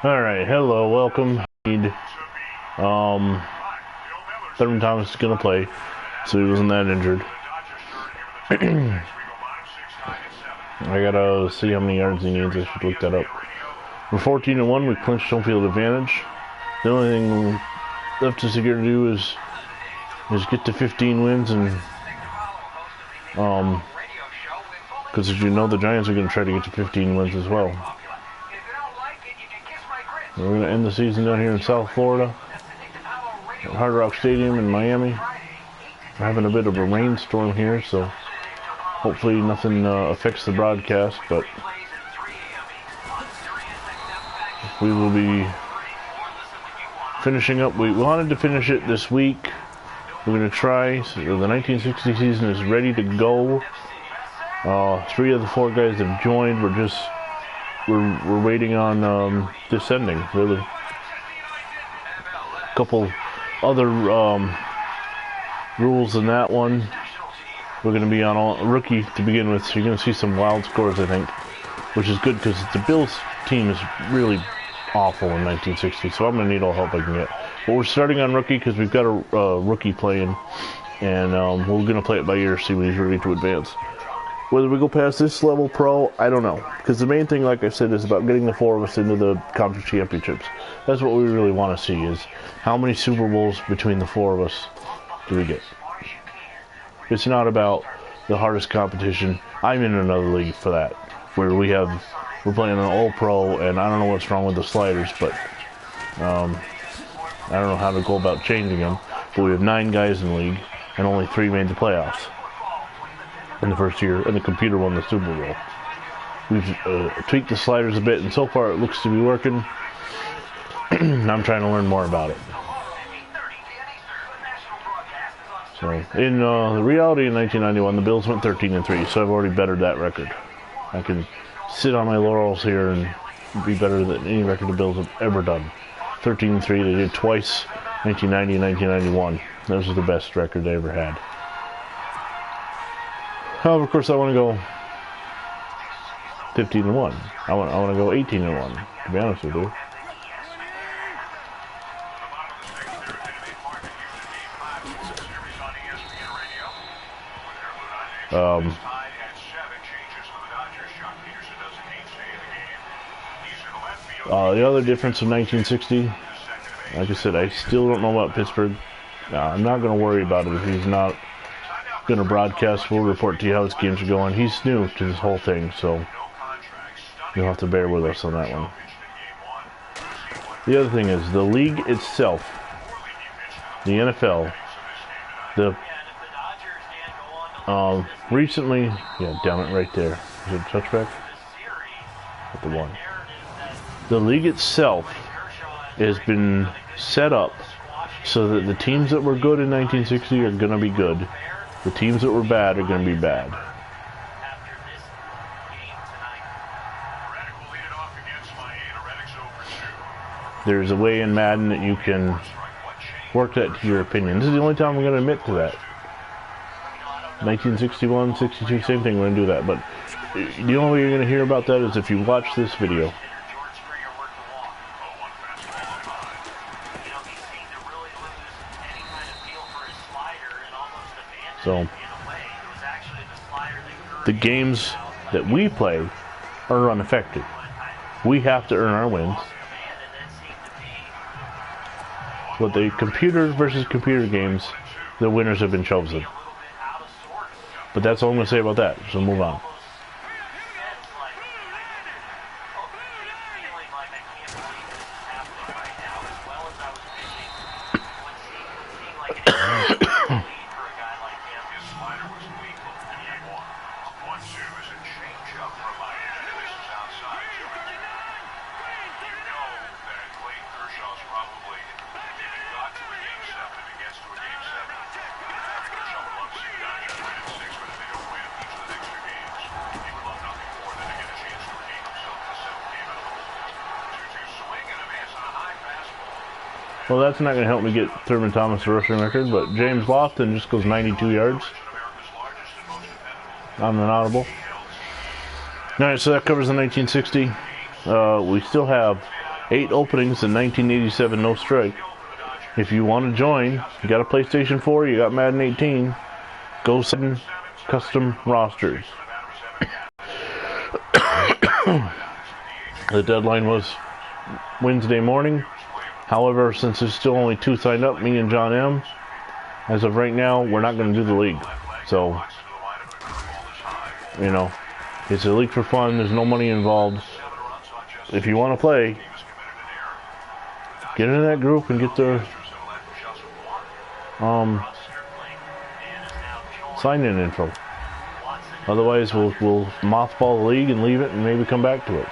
Alright, hello, welcome. Thurman Thomas is gonna play, so he wasn't that injured. I gotta see how many yards he needs. I should look that up. We're 14-1. We clinched home field advantage. The only thing left us here to do is get to 15 wins, and because as you know, the Giants are gonna try to get to 15 wins as well. We're gonna end the season down here in South Florida at Hard Rock Stadium in Miami. We're having a bit of a rainstorm here, so hopefully nothing affects the broadcast, but we will be finishing up. We wanted to finish it this week. We're going to try. So the 1960 season is ready to go. 3 of the 4 guys have joined. We're waiting on descending, really. A couple other rules in that one. We're going to be on all rookie to begin with, so you're going to see some wild scores, I think, which is good because the Bills team is really awful in 1960, so I'm going to need all help I can get. But we're starting on rookie because we've got a rookie playing, and we're going to play it by ear, see when he's ready to advance. Whether we go past this level pro, I don't know, because the main thing, like I said, is about getting the 4 of us into the conference championships. That's what we really want to see, is how many Super Bowls between the 4 of us do we get. It's not about the hardest competition. I'm in another league for that, where we're playing an all-pro, and I don't know what's wrong with the sliders, but I don't know how to go about changing them. But we have 9 guys in the league, and only 3 made the playoffs in the first year, and the computer won the Super Bowl. We've tweaked the sliders a bit, and so far it looks to be working. I'm trying to learn more about it. So, in the reality in 1991, the Bills went 13-3, so I've already bettered that record. I can sit on my laurels here and be better than any record the Bills have ever done. 13-3, they did twice, 1990 and 1991. Those are the best record they ever had. However, of course, I want to go 15-1. I want to go 18-1, to be honest with you. The other difference of 1960, like I said, I still don't know about Pittsburgh. I'm not going to worry about it if he's not going to broadcast. We'll report to you how his games are going. He's new to this whole thing, so you'll have to bear with us on that one. The other thing is the league itself, the NFL, recently, yeah, down it right there. Is it a touchback? At the 1. The league itself has been set up so that the teams that were good in 1960 are going to be good. The teams that were bad are going to be bad. There's a way in Madden that you can work that to your opinion. This is the only time I'm going to admit to that. 1961, 62, same thing, we're going to do that. But the only way you're going to hear about that is if you watch this video. So, the games that we play are unaffected. We have to earn our wins. But the computer versus computer games, the winners have been chosen. But that's all I'm going to say about that, so move on. Well, that's not going to help me get Thurman Thomas' rushing record, but James Lofton just goes 92 yards on an audible. Alright, so that covers the 1960. we still have 8 openings in 1987 No Strike. If you want to join, you got a PlayStation 4, you got Madden 18, go send custom rosters. The deadline was Wednesday morning. However, since there's still only 2 signed up, me and John M., as of right now, we're not going to do the league. So, you know, it's a league for fun. There's no money involved. If you want to play, get into that group and get the sign-in info. Otherwise, we'll mothball the league and leave it and maybe come back to it.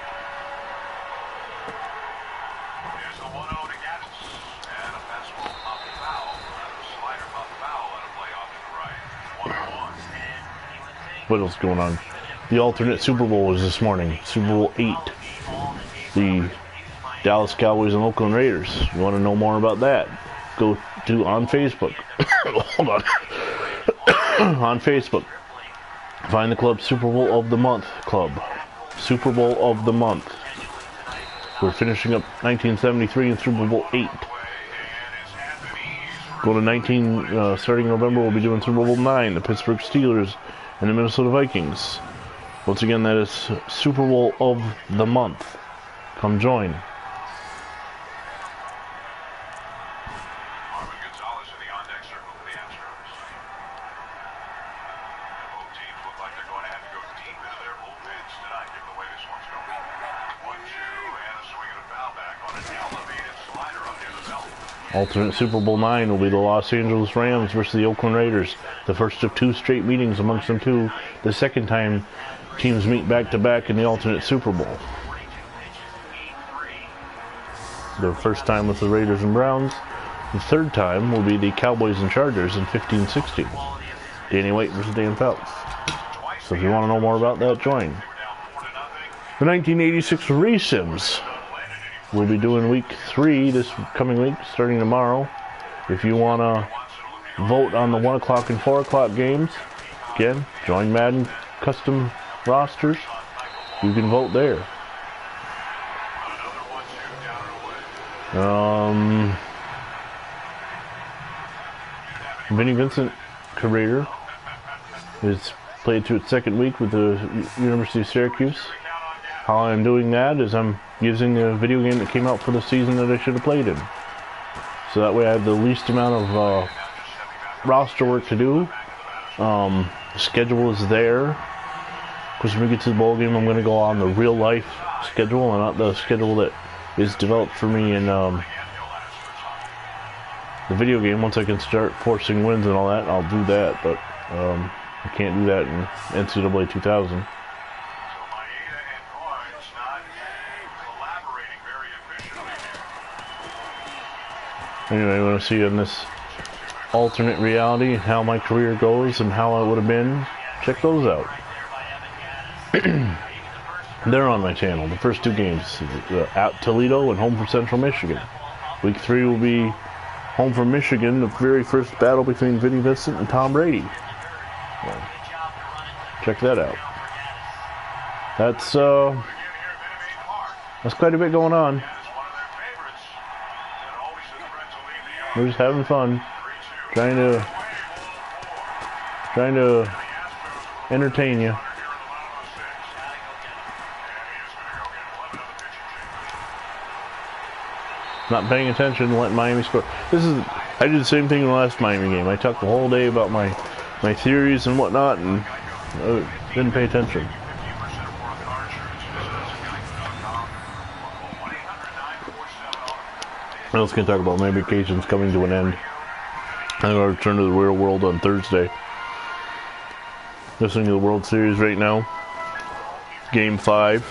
What else is going on? The alternate Super Bowl was this morning. Super Bowl 8. The Dallas Cowboys and Oakland Raiders. You want to know more about that? Go to on Facebook. Hold on. On Facebook. Find the club Super Bowl of the Month Club. Super Bowl of the Month. We're finishing up 1973 and Super Bowl 8. Go to starting November, we'll be doing Super Bowl 9, the Pittsburgh Steelers and the Minnesota Vikings. Once again, that is Super Bowl of the Month. Come join. Alternate Super Bowl 9 will be the Los Angeles Rams versus the Oakland Raiders. The first of 2 straight meetings amongst them two. The second time teams meet back-to-back in the alternate Super Bowl. The first time with the Raiders and Browns. The third time will be the Cowboys and Chargers in 15-16. Danny White versus Dan Phelps. So if you want to know more about that, join. The 1986 Resims. We'll be doing week 3 this coming week, starting tomorrow. If you want to vote on the 1 o'clock and 4 o'clock games, again, join Madden Custom Rosters. You can vote there. Vinny Vincent career is played to its 2nd week with the University of Syracuse. How I'm doing that is I'm using the video game that came out for the season that I should have played in. So that way I have the least amount of roster work to do. Schedule is there. Because when we get to the bowl game, I'm going to go on the real life schedule and not the schedule that is developed for me in the video game. Once I can start forcing wins and all that, I'll do that. But I can't do that in NCAA 2000. Anyway, I want to see in this alternate reality how my career goes and how I would have been. Check those out. They're on my channel. The first 2 games, at Toledo and home for Central Michigan. Week 3 will be home for Michigan, the very first battle between Vinny Vincent and Tom Brady. Well, check that out. That's quite a bit going on. We're just having fun, trying to entertain you. Not paying attention, letting Miami score. I did the same thing in the last Miami game. I talked the whole day about my theories and whatnot, and didn't pay attention. What else can I talk about? My vacation's coming to an end. I'm going to return to the real world on Thursday. Listening to the World Series right now. Game 5.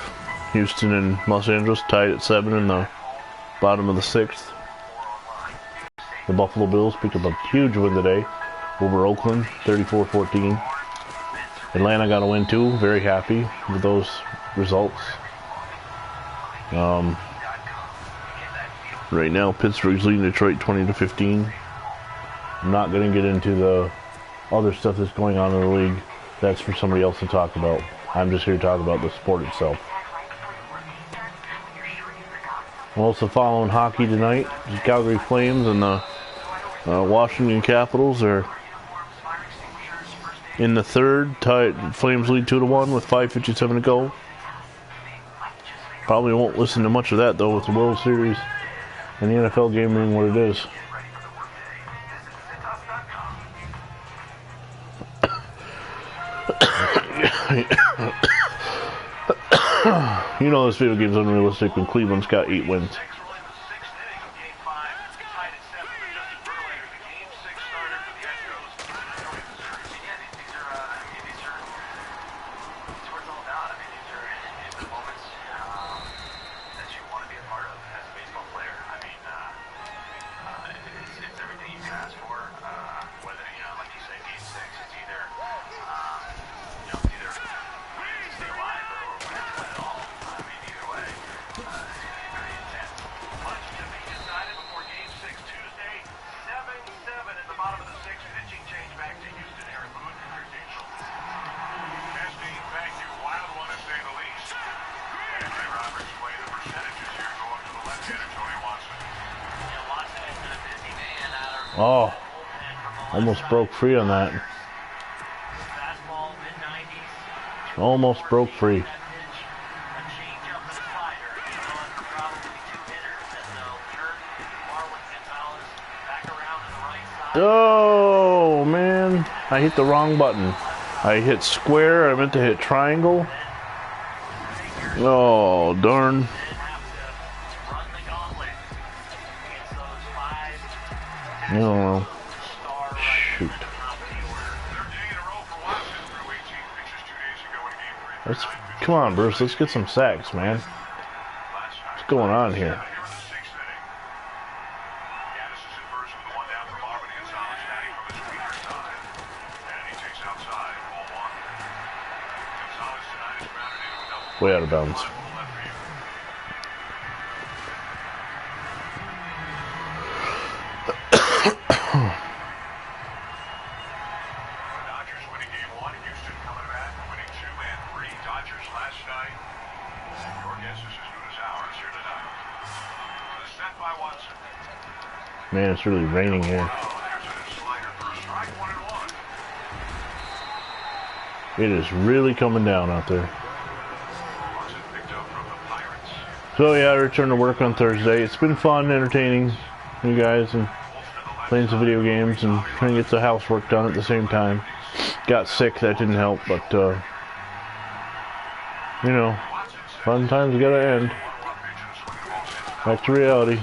Houston and Los Angeles tied at 7 in the bottom of the 6th. The Buffalo Bills picked up a huge win today over Oakland, 34-14. Atlanta got a win too. Very happy with those results. Right now, Pittsburgh's leading Detroit 20-15. I'm not going to get into the other stuff that's going on in the league. That's for somebody else to talk about. I'm just here to talk about the sport itself. I'm also following hockey tonight. The Calgary Flames and the Washington Capitals are in the third. Tied. Flames lead 2-1 with 5:57 to go. Probably won't listen to much of that though, with the World Series and the NFL game being what it is. You know this video game's unrealistic when Cleveland's got 8 wins. Oh, almost broke free on that. Almost broke free. Oh, man. I hit the wrong button. I hit square. I meant to hit triangle. Oh, darn. I don't know. Shoot. Come on, Bruce. Let's get some sacks, man. What's going on here? Way out of bounds. Man, it's really raining here. It is really coming down out there. So yeah, I returned to work on Thursday. It's been fun, entertaining you guys, and playing some video games and trying to get the housework done at the same time. Got sick, that didn't help, but you know, fun times gotta end. Back to reality.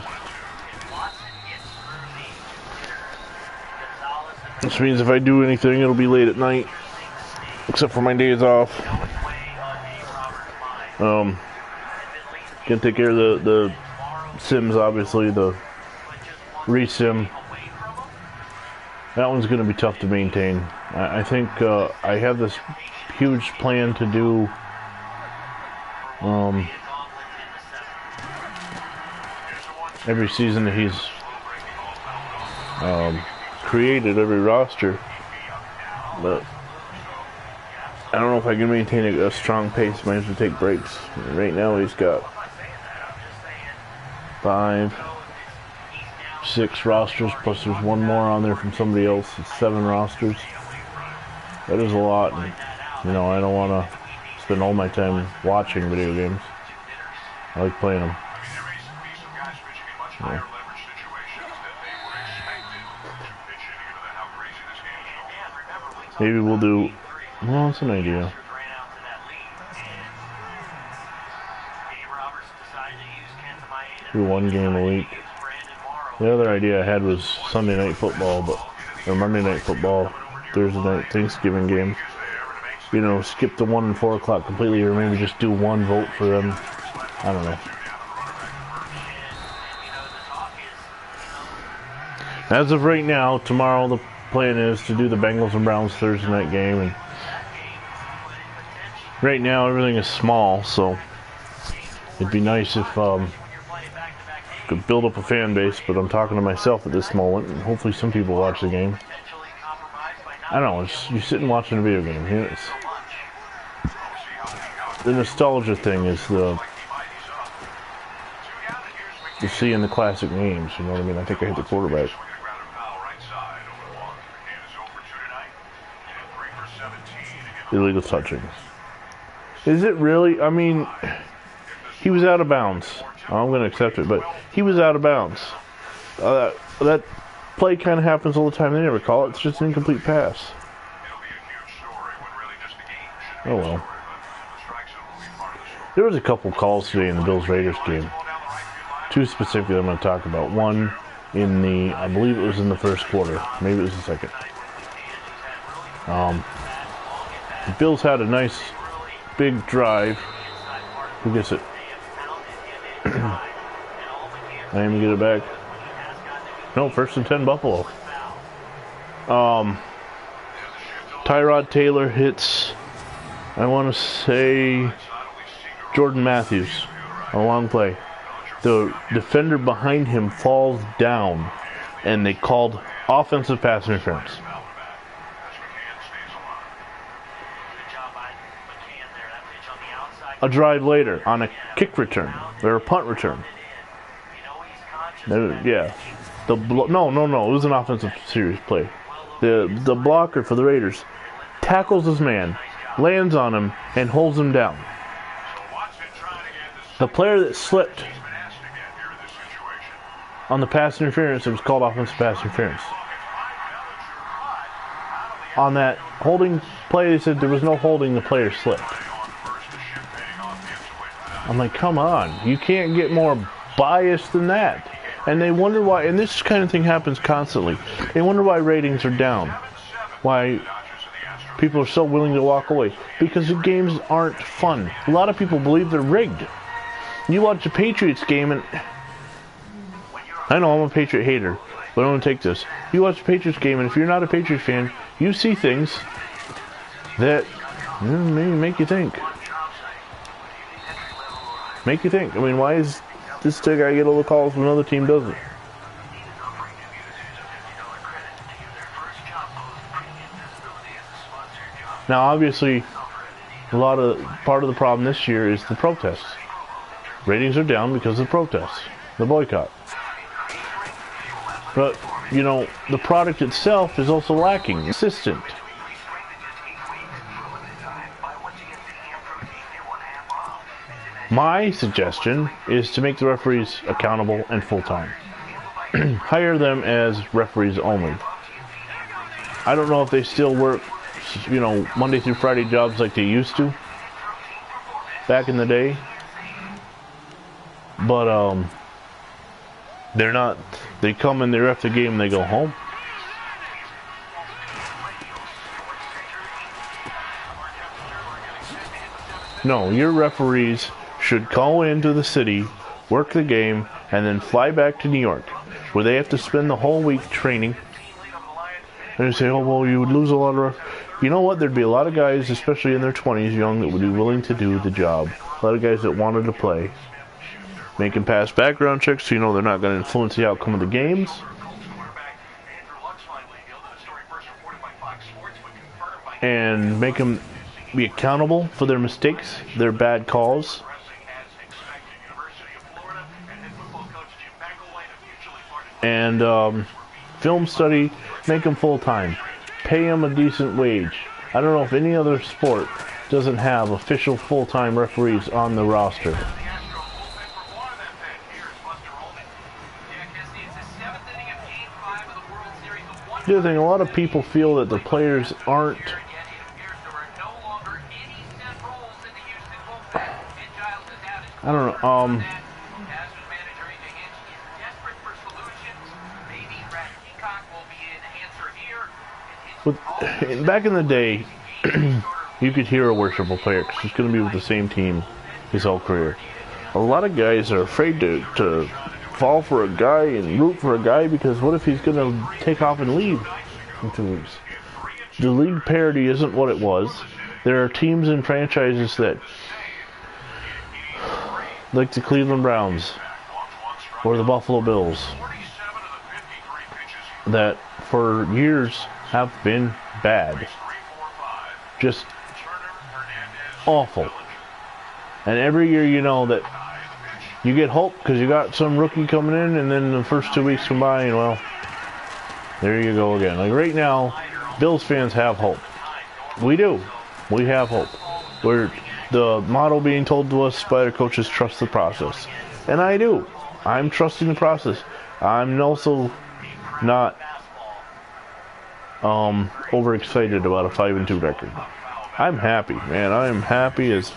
Which means if I do anything, it'll be late at night, except for my days off. Gonna take care of the sims, obviously, the resim. That one's gonna be tough to maintain. I think I have this huge plan to do every season that he's created, every roster, but I don't know if I can maintain a strong pace. Might have to take breaks. Right now he's got 5, 6 rosters, plus there's one more on there from somebody else. It's 7 rosters. That is a lot, and, you know, I don't want to spend all my time watching video games. I like playing them. Yeah. Maybe we'll do, well, it's an idea. Do 1 game a week. The other idea I had was Sunday night football, or Monday night football, Thursday night Thanksgiving games. You know, skip the 1 and 4 o'clock completely, or maybe just do 1 vote for them. I don't know. As of right now, tomorrow the plan is to do the Bengals and Browns Thursday night game, and right now everything is small, so it'd be nice if could build up a fan base, but I'm talking to myself at this moment, and hopefully some people watch the game. I don't know, it's, you sit and watch a video game. It's, the nostalgia thing is the to see in the classic games. You know what I mean? I think I hit the quarterback. Illegal touching. Is it really? I mean, he was out of bounds. I'm going to accept it, but he was out of bounds. That play kind of happens all the time. They never call it. It's just an incomplete pass. Oh well. There was a couple calls today in the Bills-Raiders game. Two specifically I'm going to talk about. One in the, I believe it was in the first quarter. Maybe it was the second. The Bills had a nice big drive. Who gets it? I even get it back. No, 1st and 10 Buffalo. Tyrod Taylor hits, I want to say, Jordan Matthews on a long play. The defender behind him falls down, and they called offensive pass interference. A drive later on a kick return or a punt return. Yeah, no, it was an offensive series play. The blocker for the Raiders tackles his man, lands on him, and holds him down. The player that slipped on the pass interference, it was called offensive pass interference. On that holding play, they said there was no holding, the player slipped. I'm like, come on, you can't get more biased than that. And they wonder why, and this kind of thing happens constantly. They wonder why ratings are down. Why people are so willing to walk away. Because the games aren't fun. A lot of people believe they're rigged. You watch a Patriots game, and I know I'm a Patriot hater, but I'm going to take this. You watch a Patriots game, and if you're not a Patriots fan, you see things that maybe make you think. Make you think. I mean, why is this guy get all the calls when another team doesn't? Now, obviously, part of the problem this year is the protests. Ratings are down because of the protests, the boycott. But, you know, the product itself is also lacking. Consistent. My suggestion is to make the referees accountable and full-time. Hire them as referees only. I don't know if they still work, you know, Monday through Friday jobs like they used to back in the day. But, they're not, they come and they ref the game and they go home. No, your referees should call into the city, work the game, and then fly back to New York, where they have to spend the whole week training. And you say, oh, well, you would lose a lot of... You know what? There'd be a lot of guys, especially in their 20s, young, that would be willing to do the job. A lot of guys that wanted to play. Make them pass background checks so you know they're not going to influence the outcome of the games. And make them be accountable for their mistakes, their bad calls. And film study, make them full-time. Pay them a decent wage. I don't know if any other sport doesn't have official full-time referees on the roster. The other thing, a lot of people feel that the players aren't... I don't know, back in the day, you could hear a worshipful player because he's going to be with the same team his whole career. A lot of guys are afraid to fall for a guy and root for a guy because what if he's going to take off and leave in 2 weeks? The league parity isn't what it was. There are teams and franchises that, like the Cleveland Browns or the Buffalo Bills, that for years have been bad. Just awful. And every year you know that you get hope because you got some rookie coming in, and then the first 2 weeks come by, and well, there you go again. Like right now, Bills fans have hope. We do. We have hope. We're the motto being told to us by the coaches: trust the process, and I do. I'm trusting the process. I'm also not overexcited about a 5-2 record. I'm happy, man. I am happy as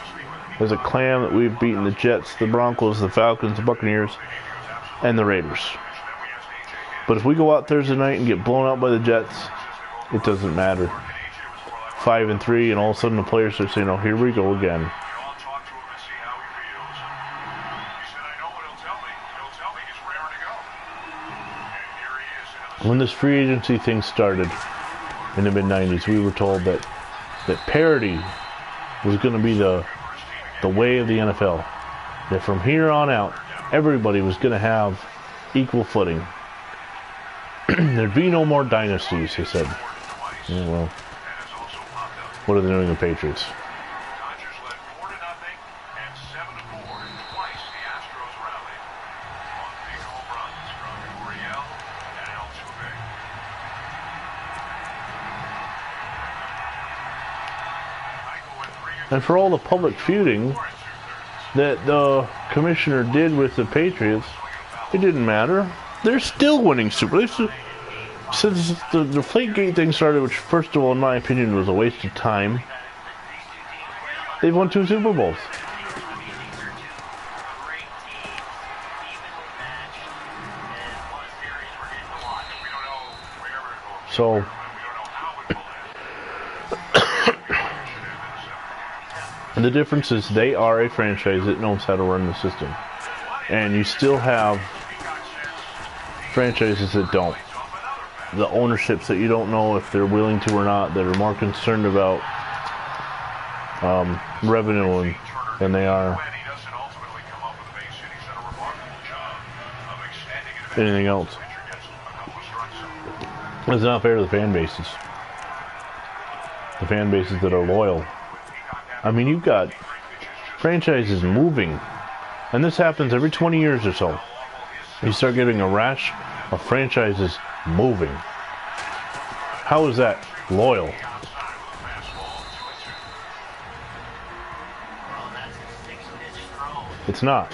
a clan that we've beaten the Jets, the Broncos, the Falcons, the Buccaneers, and the Raiders. But if we go out Thursday night and get blown out by the Jets, it doesn't matter. 5-3, and all of a sudden the players are saying, "Oh, here we go again." When this free agency thing started in the mid-90s, we were told that parity was going to be the way of the NFL. That from here on out, everybody was going to have equal footing. There'd be no more dynasties, he said. Yeah, well, what are they doing, the Patriots? And for all the public feuding that the commissioner did with the Patriots, it didn't matter. They're still winning Super Bowls. Since the Deflategate thing started, which first of all, in my opinion, was a waste of time, they've won 2 Super Bowls. So the difference is they are a franchise that knows how to run the system. And you still have franchises that don't. The ownerships that you don't know if they're willing to or not, that are more concerned about revenue than they are anything else. It's not fair to the fan bases. The fan bases that are loyal. I mean, you've got franchises moving, and this happens every 20 years or so. You start getting a rash of franchises moving. How is that loyal? It's not.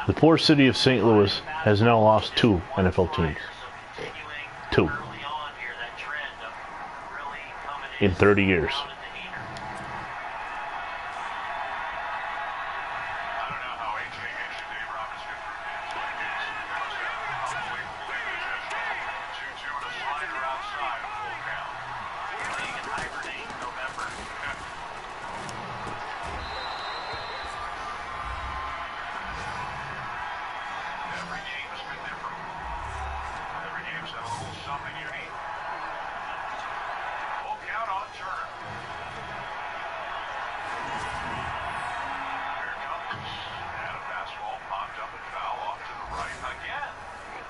The poor city of St. Louis has now lost 2 NFL teams. 2. In 30 years.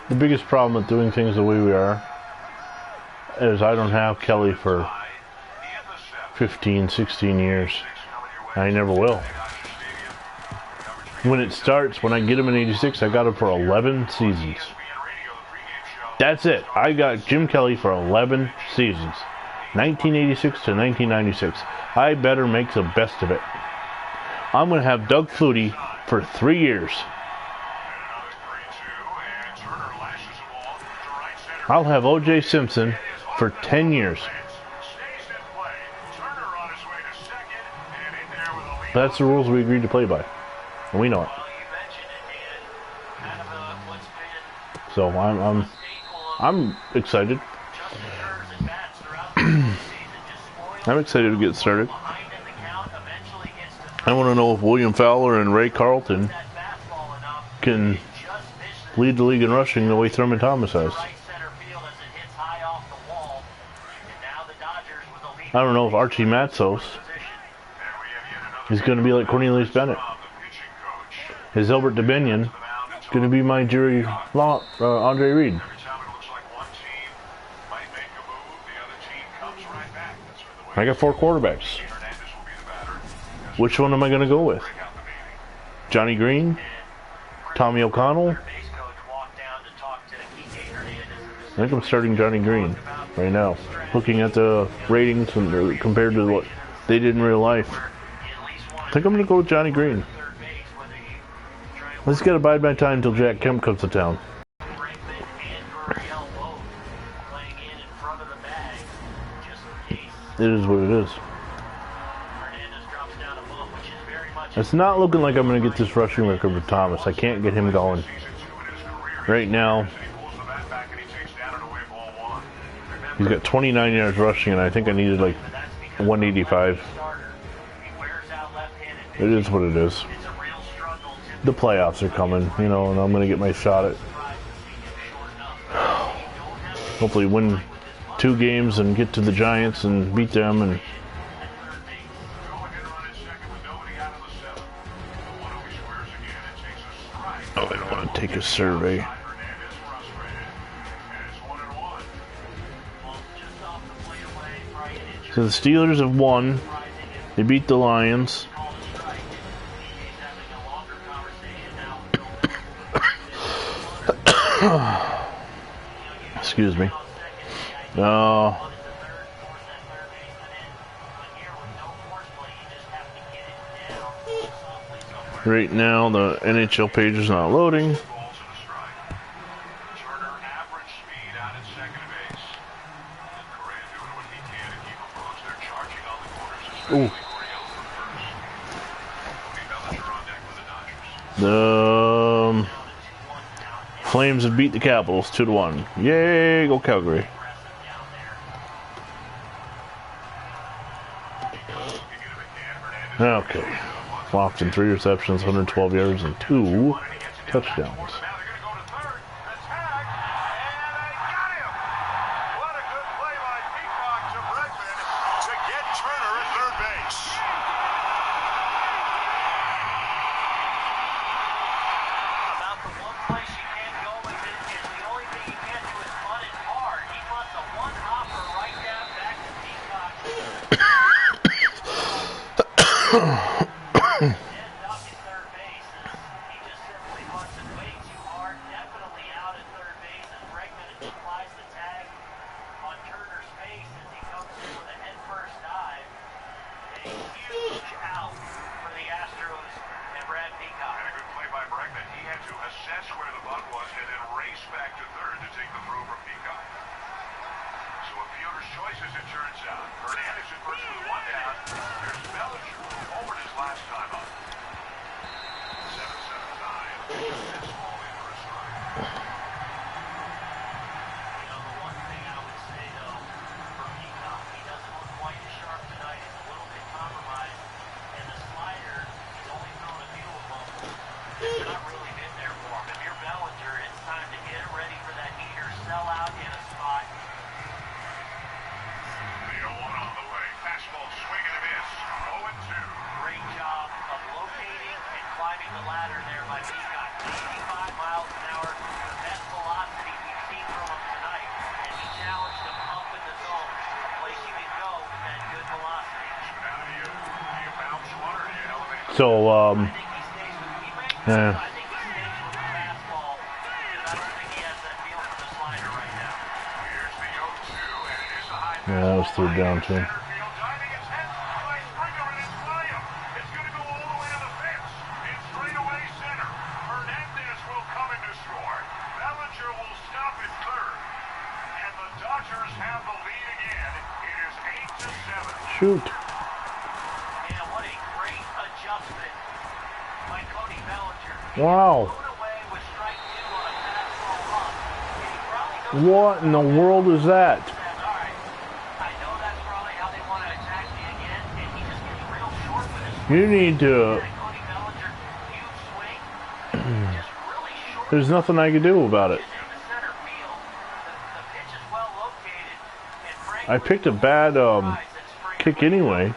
The biggest problem with doing things the way we are is I don't have Kelly for 15, 16 years. I never will. When it starts, when I get him in 86, I got him for 11 seasons. That's it. I got Jim Kelly for 11 seasons. 1986 to 1996. I better make the best of it. I'm going to have Doug Flutie for 3 years. I'll have O.J. Simpson for 10 years. That's the rules we agreed to play by. And we know it. So I'm excited. I'm excited to get started. I want to know if William Fowler and Ray Carlton can lead the league in rushing the way Thurman Thomas has. I don't know if Archie Matsos is going to be like Cornelius Bennett. Is Albert DeBinion going to be my Andre Reed? I got 4 quarterbacks. Which one am I going to go with? Johnny Green, Tommy O'Connell. I think I'm starting Johnny Green right now. Looking at the ratings and compared to what they did in real life, I think I'm going to go with Johnny Green. Let's get a bide my time until Jack Kemp comes to town. It is what it is. It's not looking like I'm going to get this rushing record with Thomas. I can't get him going. Right now, he's got 29 yards rushing, and I think I needed like 185. It is what it is. The playoffs are coming, you know, and I'm going to get my shot at hopefully win 2 games and get to the Giants and beat them. And oh, I don't want to take a survey. So the Steelers have won. They beat the Lions. Excuse me. Right now, the NHL page is not loading. Ooh. The Flames have beat the Capitals 2-1. Yay, go Calgary. Okay. Lofton, 3 receptions, 112 yards, and 2 touchdowns. So, yeah, that was 3rd down too. Shoot. Wow. What in the world is that? You need to... There's nothing I can do about it. I picked a bad kick anyway.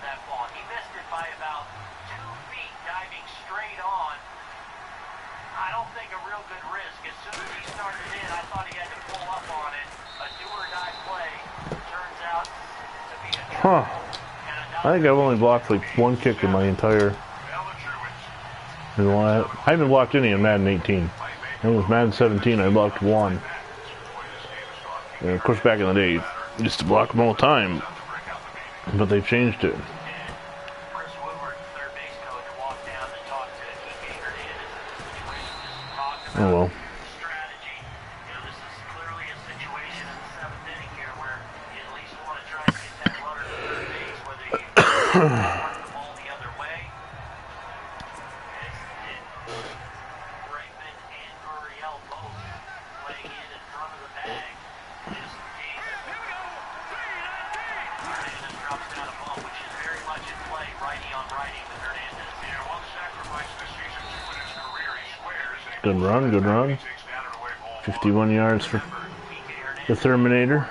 Huh. I think I've only blocked like 1 kick in my entire Well, I haven't blocked any in Madden 18. I think with Madden 17, I blocked one. And of course, back in the day, I used to block them all the time. But they've changed it. Oh well. Good run, good run. 51 yards for the Terminator.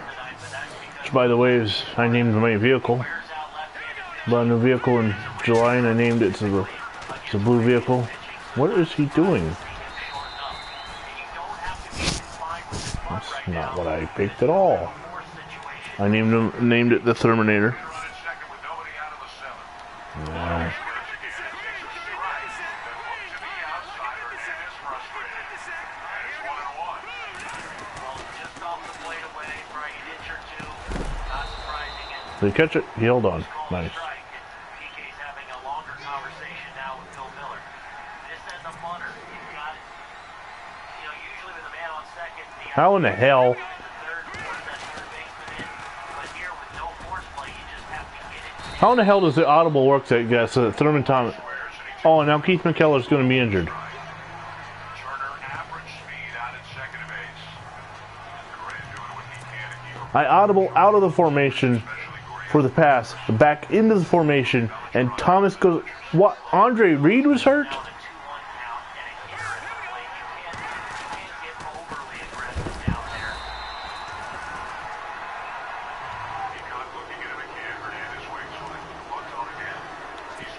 Which, by the way, is I named my vehicle. Bought a new vehicle in July, and I named it to the blue vehicle. What is he doing? That's not what I picked at all. I named it the Terminator. Yeah. Did he catch it? He held on. Nice. How in the hell? How in the hell does the audible work that guy so that Thurman Thomas? Oh, and now Keith McKellar's going to be injured. I audible out of the formation for the pass, back into the formation, and Thomas goes. What? Andre Reed was hurt?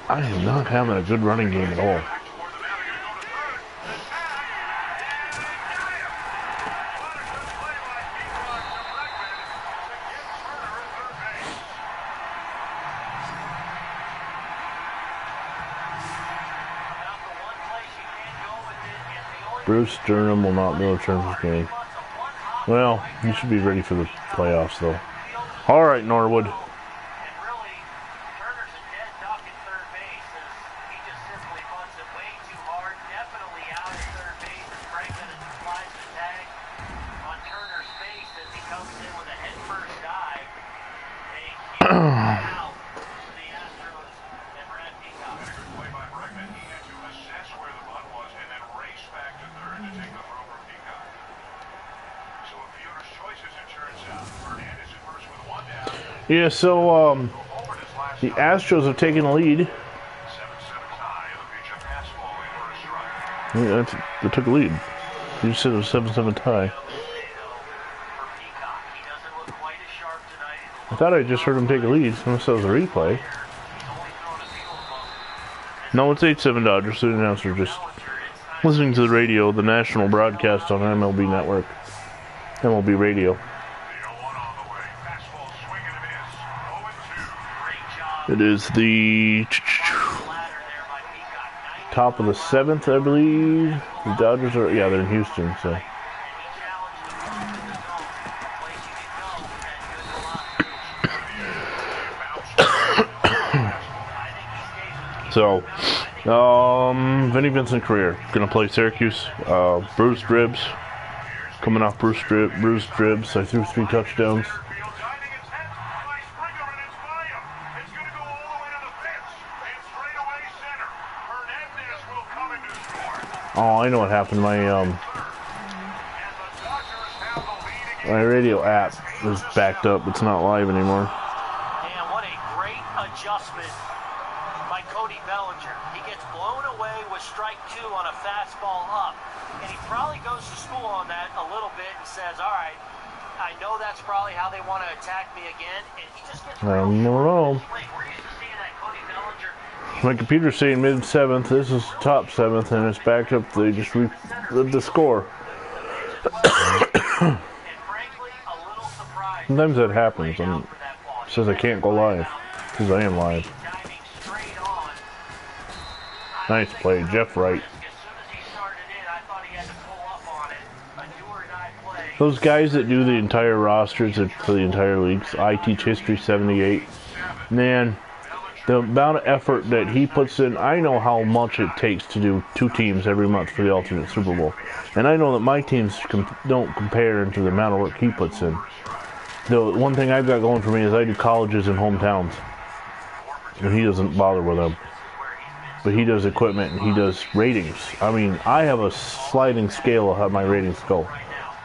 I am not having a good running game at all. Bruce Sternum will not be able to return for this game. Well, you should be ready for the playoffs, though. All right, Norwood. Yeah, so the Astros have taken the lead. Yeah, they took the lead. You said it was 7-7 tie. I thought I just heard him take a lead, unless that was a replay. No, it's 8-7 Dodgers. The announcer just listening to the radio, the national broadcast on MLB Network, MLB Radio. It is the top of the 7th, I believe. The Dodgers are, yeah, they're in Houston, so. Vinny Vincent career gonna play Syracuse. Bruised ribs, coming off bruised ribs. I threw 3 touchdowns. Oh, I know what happened. My radio app is backed up. It's not live anymore. And what a great adjustment by Cody Bellinger. He gets blown away with strike 2 on a fastball up. And he probably goes to school on that a little bit and says, all right, I know that's probably how they want to attack me again. And he just gets I don't know. My computer's saying mid-7th. This is top 7th, and it's backed up. They just the score. Sometimes that happens. It says I can't go live because I am live. Nice play, Jeff Wright. Those guys that do the entire rosters for the entire leagues, I teach history 78. Man, the amount of effort that he puts in, I know how much it takes to do 2 teams every month for the alternate Super Bowl. And I know that my teams don't compare to the amount of work he puts in. The one thing I've got going for me is I do colleges and hometowns. And he doesn't bother with them. But he does equipment and he does ratings. I mean, I have a sliding scale of how my ratings go.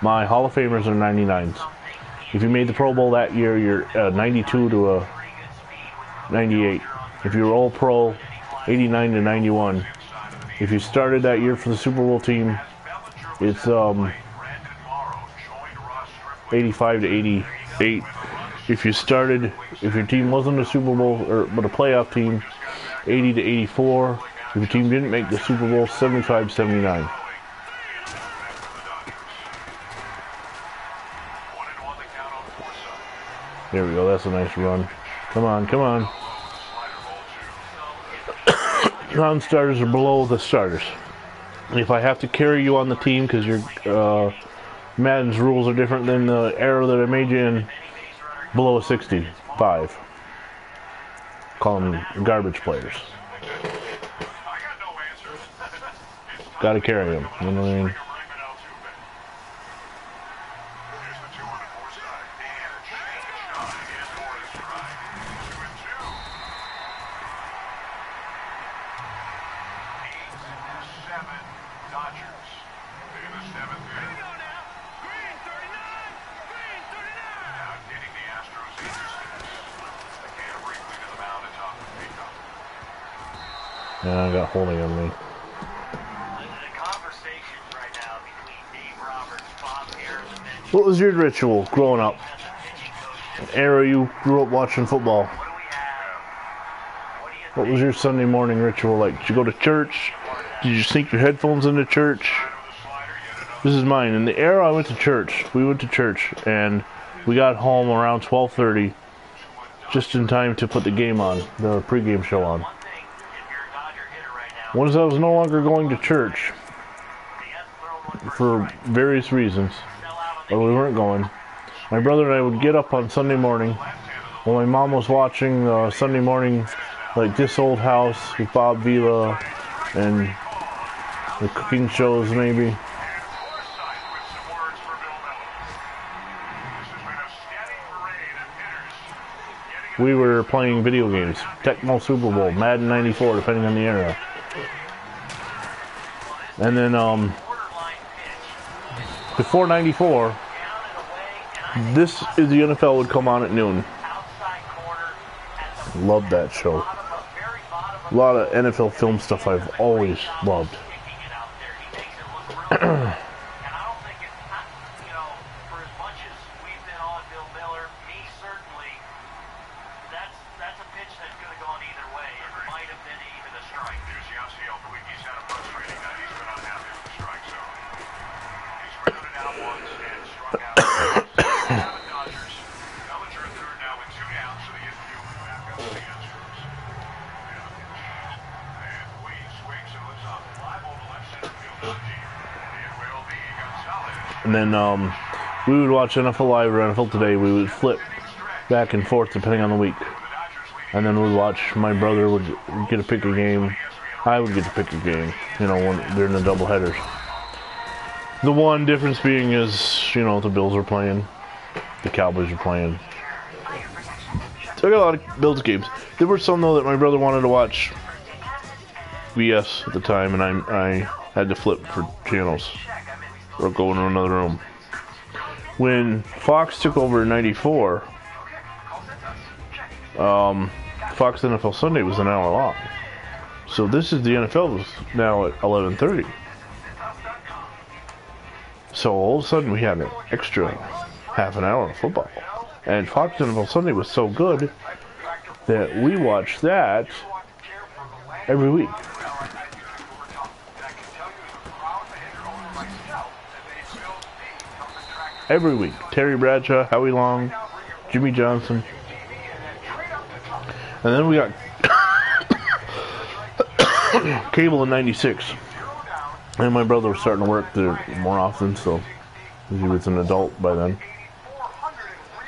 My Hall of Famers are 99s. If you made the Pro Bowl that year, you're 92 to a 98. If you were All Pro, 89 to 91. If you started that year for the Super Bowl team, it's 85 to 88. If your team wasn't a Super Bowl but a playoff team, 80 to 84. If your team didn't make the Super Bowl, 75 to 79. There we go. That's a nice run. Come on, come on. Non-starters are below the starters. If I have to carry you on the team because your Madden's rules are different than the era that I made you in, below a 65. Call them garbage players. Gotta carry them. You know what I mean? Yeah, I got holding on me. What was your ritual growing up? Era you grew up watching football. What was your Sunday morning ritual like? Did you go to church? Did you sneak your headphones into church? This is mine. In the era I went to church, we went to church and we got home around 12:30, just in time to put the game on, the pregame show on. Once I was no longer going to church for various reasons, or we weren't going, my brother and I would get up on Sunday morning while my mom was watching Sunday morning, like This Old House with Bob Vila and the cooking shows maybe. We were playing video games, Tecmo Super Bowl, Madden 94, depending on the era. And then before 94, This Is the NFL would come on at noon. Loved that show. A lot of NFL film stuff I've always loved. And then we would watch NFL Live or NFL Today. We would flip back and forth depending on the week. And then we'd watch, my brother would get to pick a game. I would get to pick a game, you know, during the doubleheaders. The one difference being is, you know, the Bills are playing. The Cowboys are playing. So I got a lot of Bills games. There were some, though, that my brother wanted to watch VS at the time, and I had to flip for channels or go into another room. When Fox took over in 94, Fox NFL Sunday was an hour long. So This Is the NFL was now at 11:30. So all of a sudden we had an extra half an hour of football. And Fox NFL Sunday was so good that we watched that every week. Every week. Terry Bradshaw, Howie Long, Jimmy Johnson. And then we got cable in '96, and my brother was starting to work there more often, so he was an adult by then.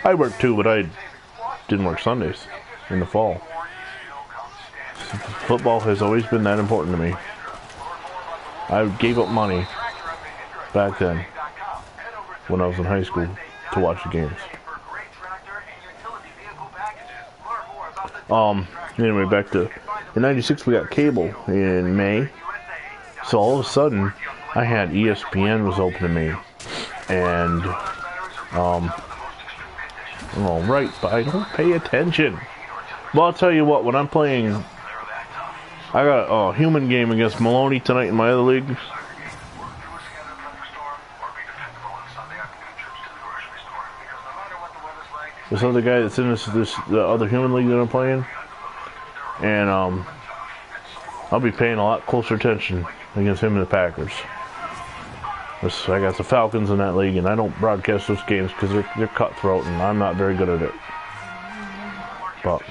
I worked too, but I didn't work Sundays in the fall. Football has always been that important to me. I gave up money back then when I was in high school to watch the games. Anyway, back to in '96 we got cable in May, so all of a sudden I had ESPN was open to me, and I'm all right, but I don't pay attention. Well, I'll tell you what, when I'm playing, I got a human game against Maloney tonight in my other league. This other guy that's in the other human league that I'm playing, and I'll be paying a lot closer attention against him and the Packers. I got the Falcons in that league, and I don't broadcast those games because they're cutthroat, and I'm not very good at it. But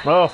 oh.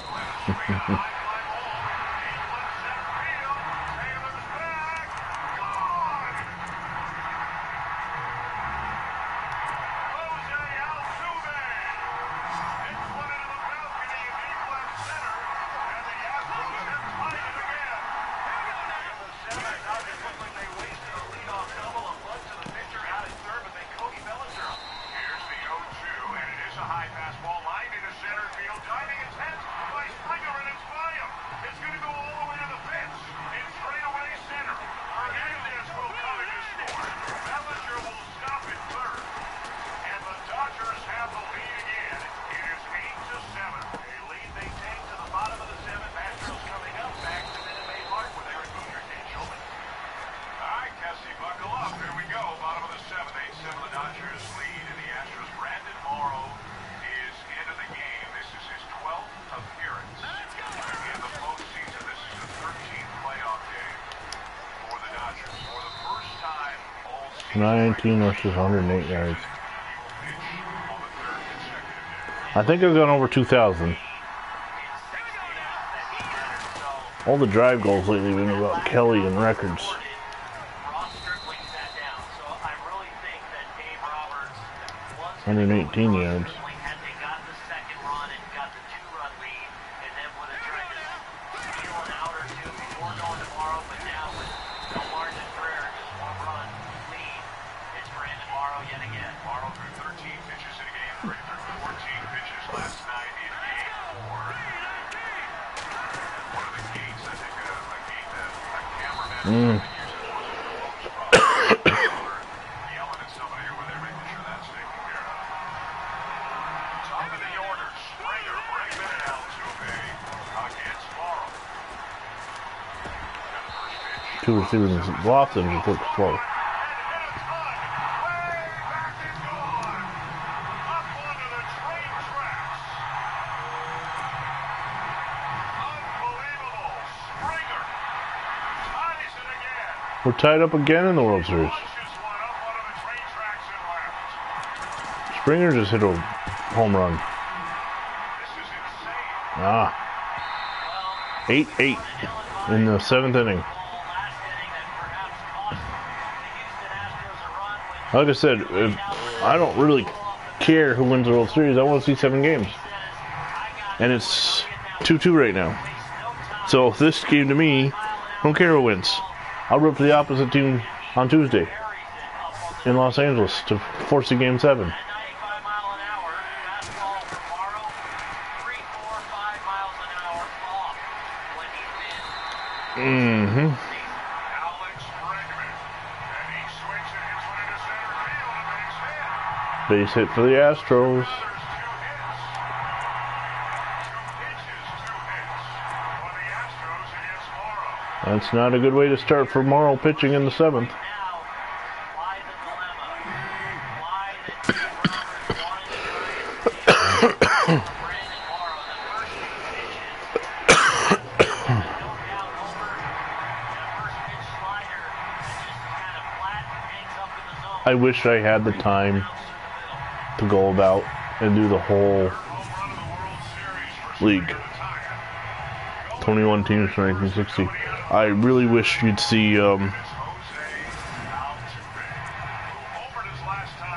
$19 versus 108 yards. I think I've gone over 2,000. All the drive goals lately have been about Kelly and records. 118 yards. Two receivers lost and he took slow. We're tied up again in the World Series. Springer just hit a home run. 8-8 in the 7th inning. Like I said, I don't really care who wins the World Series. I want to see 7 games. And it's 2-2 right now. So this game to me, I don't care who wins. I'll root for the opposite team on Tuesday in Los Angeles to force a Game 7. Base hit for the Astros. That's not a good way to start for Morrow pitching in the 7th. I wish I had the time to go about and do the whole league. 21 teams for 1960. I really wish you'd see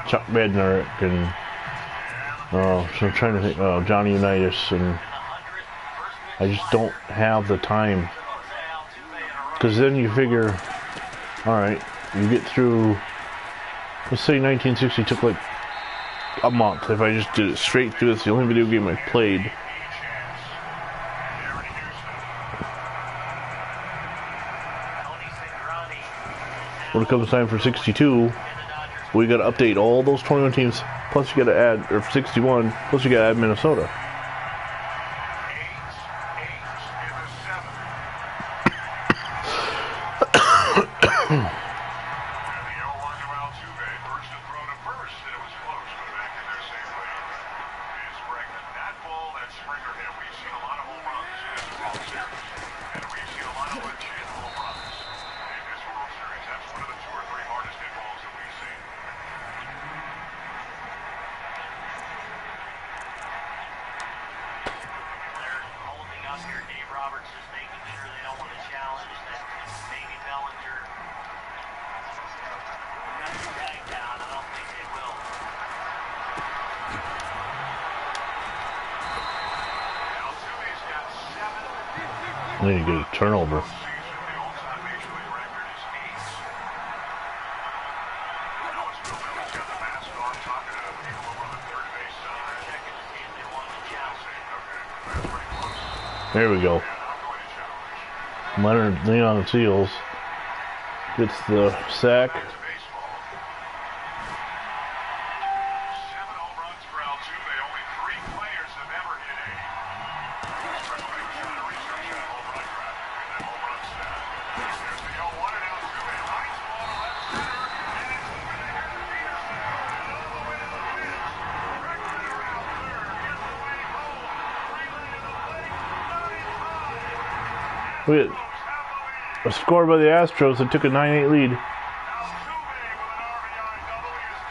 Chuck Bednarik and so I'm trying to think Johnny Unitas, and I just don't have the time, because then you figure, alright, you get through, let's say 1960 took like a month. If I just did it straight through, it's the only video game I played. When it comes time for 62, we got to update all those 21 teams, plus you got to add, or 61, plus you got to add Minnesota. I need to get a turnover. There we go. Leonard Leon Seals gets the sack. We had a score by the Astros that took a 9-8 lead.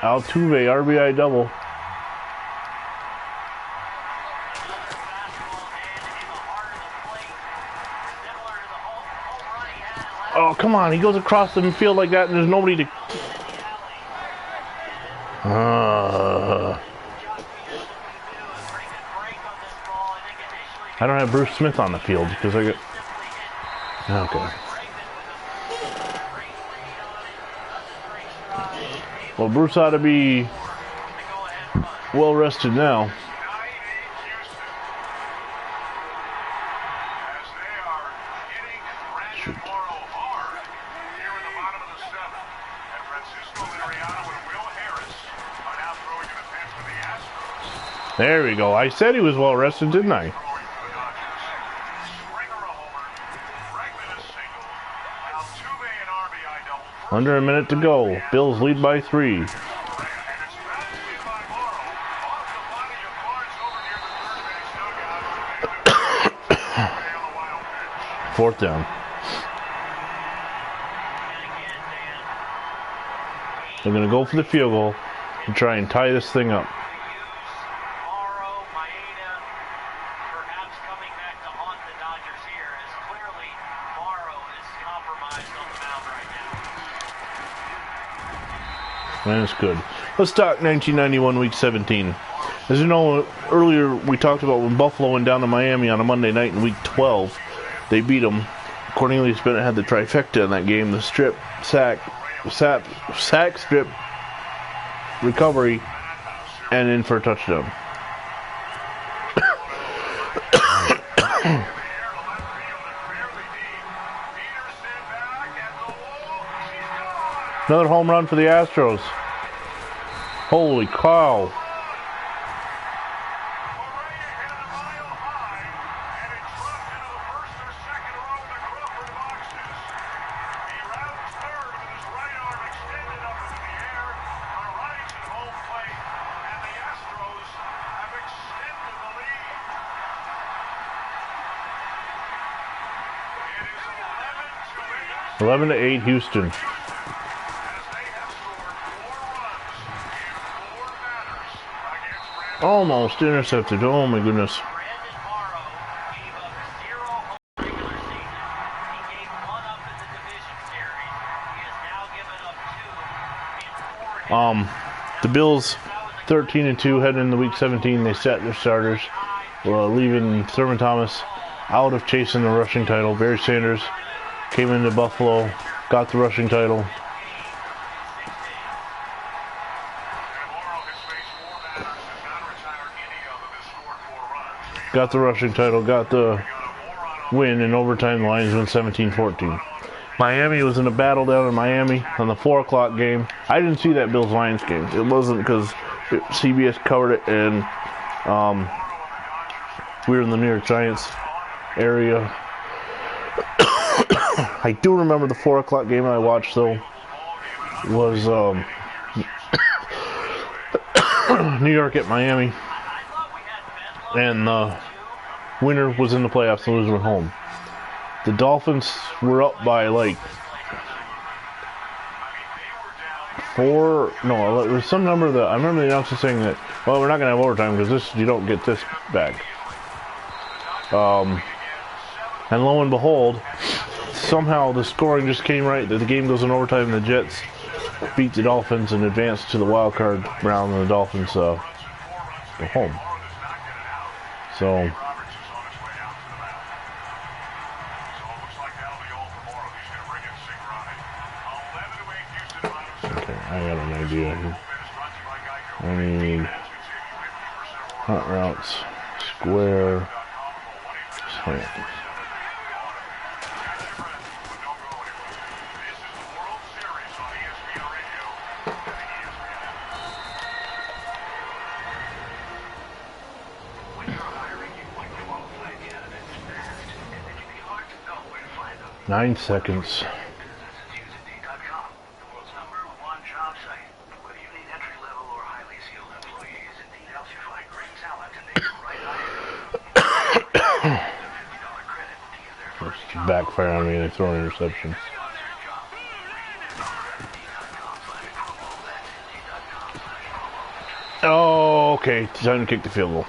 Altuve, RBI double. Oh, come on. He goes across the field like that and there's nobody to... I don't have Bruce Smith on the field because I got... Okay. Well, Bruce ought to be well rested now. Shoot. There we go. I said he was well rested, didn't I? Under a minute to go. Bills lead by 3. Fourth down. They're going to go for the field goal and try and tie this thing up. That's good. Let's talk 1991 Week 17. As you know, earlier we talked about when Buffalo went down to Miami on a Monday night in Week 12. They beat them. Cornelius Bennett had the trifecta in that game. The strip, sack, strip, recovery, and in for a touchdown. Another home run for the Astros. Holy cow. It is 11-8 Houston. Almost intercepted. Oh my goodness. Brandon Morrow gave up 0 home regular season. He gave 1 up in the division series. He has now given up 2 in 4 The Bills 13-2 heading into week 17. They sat their starters, leaving Thurman Thomas out of chasing the rushing title. Barry Sanders came into Buffalo, got the rushing title. Got the rushing title, got the win in overtime. The Lions win 17-14. Miami was in a battle down in Miami on the 4 o'clock game. I didn't see that Bills-Lions game. It wasn't because CBS covered it, and we were in the New York Giants area. I do remember the 4 o'clock game I watched, though, was New York at Miami. And the winner was in the playoffs, the loser went home. The Dolphins were up by like 4. No, it was some number that I remember the announcer saying that, well, we're not going to have overtime because you don't get this back. And lo and behold, somehow the scoring just came right that the game goes in overtime and the Jets beat the Dolphins and advance to the wild card round, and the Dolphins go home. So okay, I got an idea here. I need hot routes, square, slant. 9 seconds. Backfire on me and they throw an interception. Oh, okay. Time to kick the field goal.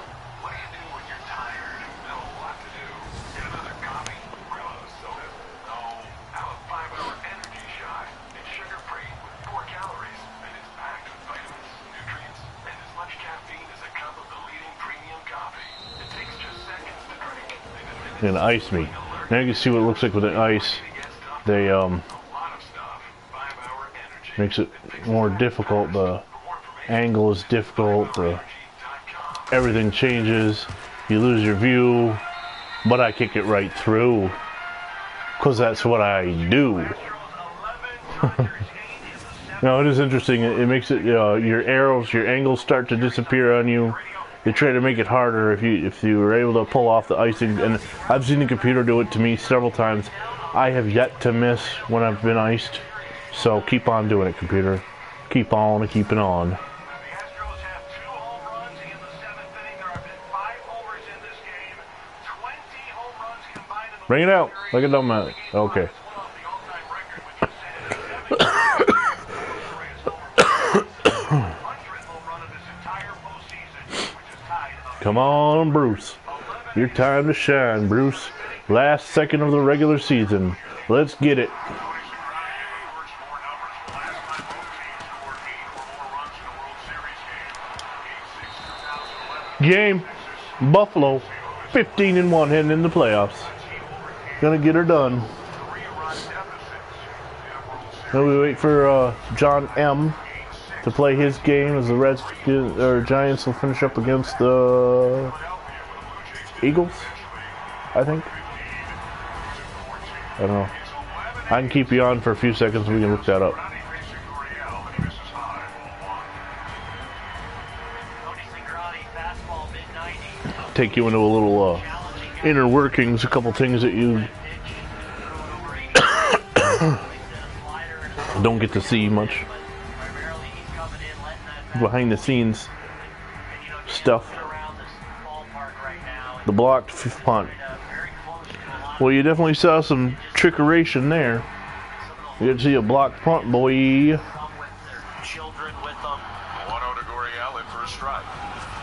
And ice me. Now you can see what it looks like with the ice. They makes it more difficult. The angle is difficult. Everything changes. You lose your view, but I kick it right through because that's what I do. Now it is interesting. It makes it your arrows, your angles start to disappear on you. They try to make it harder if you were able to pull off the icing, and I've seen the computer do it to me several times. I have yet to miss when I've been iced, so keep on doing it, computer. Keep on and keep it on. Bring it out like a dumb man. Okay. Come on, Bruce. Your time to shine, Bruce. Last second of the regular season. Let's get it. Game. Buffalo. 15-1 heading in the playoffs. Gonna get her done. Now we wait for John M. to play his game as the Giants will finish up against the Eagles, I think. I don't know. I can keep you on for a few seconds and we can look that up. take you into a little inner workings, a couple things that you don't get to see much. Behind the scenes stuff. The blocked punt. Well, you definitely saw some trickeration there. You get to see a blocked punt, boy.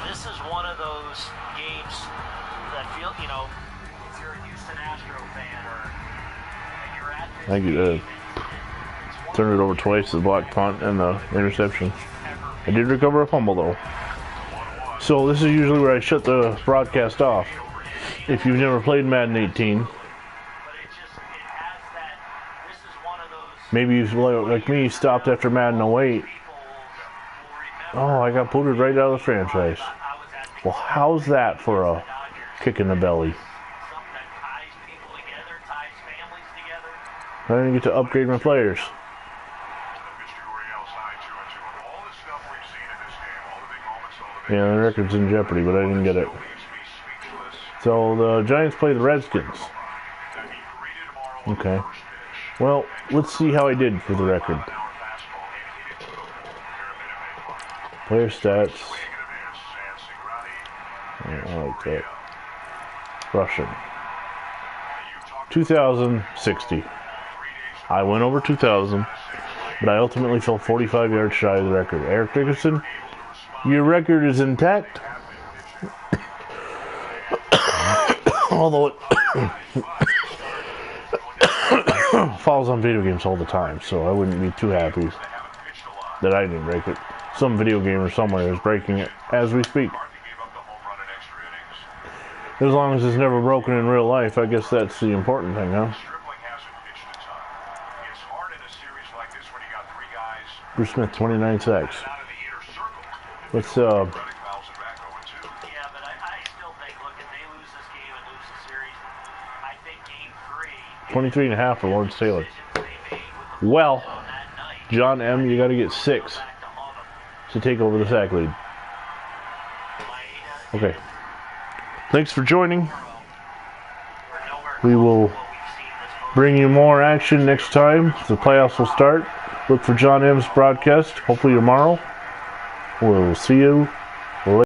This is one of those games that feel, you know, if you're a Houston Astro fan and you're at this Thank you. Turned it over twice, the blocked punt and the interception. I did recover a fumble though. So this is usually where I shut the broadcast off. If you've never played Madden 18, maybe you've, like me, stopped after Madden 08. Oh, I got booted right out of the franchise. Well, how's that for a kick in the belly? I didn't get to upgrade my players. Yeah, the record's in jeopardy, but I didn't get it. So the Giants play the Redskins. Okay. Well, let's see how I did for the record. Player stats. I like that. Rushing. 2,060. I went over 2,000, but I ultimately fell 45 yards shy of the record. Eric Dickerson, your record is intact. Although it falls on video games all the time, so I wouldn't be too happy that I didn't break it. Some video gamer somewhere is breaking it as we speak. As long as it's never broken in real life, I guess that's the important thing, huh? Bruce Smith, 29 sacks. Let's, Yeah, but I still think, look, if they lose this game and lose the series, I think game 3... 23 and a half for Lawrence Taylor. Well, John M., you got to get 6 to take over the sack lead. Okay. Thanks for joining. We will bring you more action next time. The playoffs will start. Look for John M.'s broadcast, hopefully tomorrow. We'll see you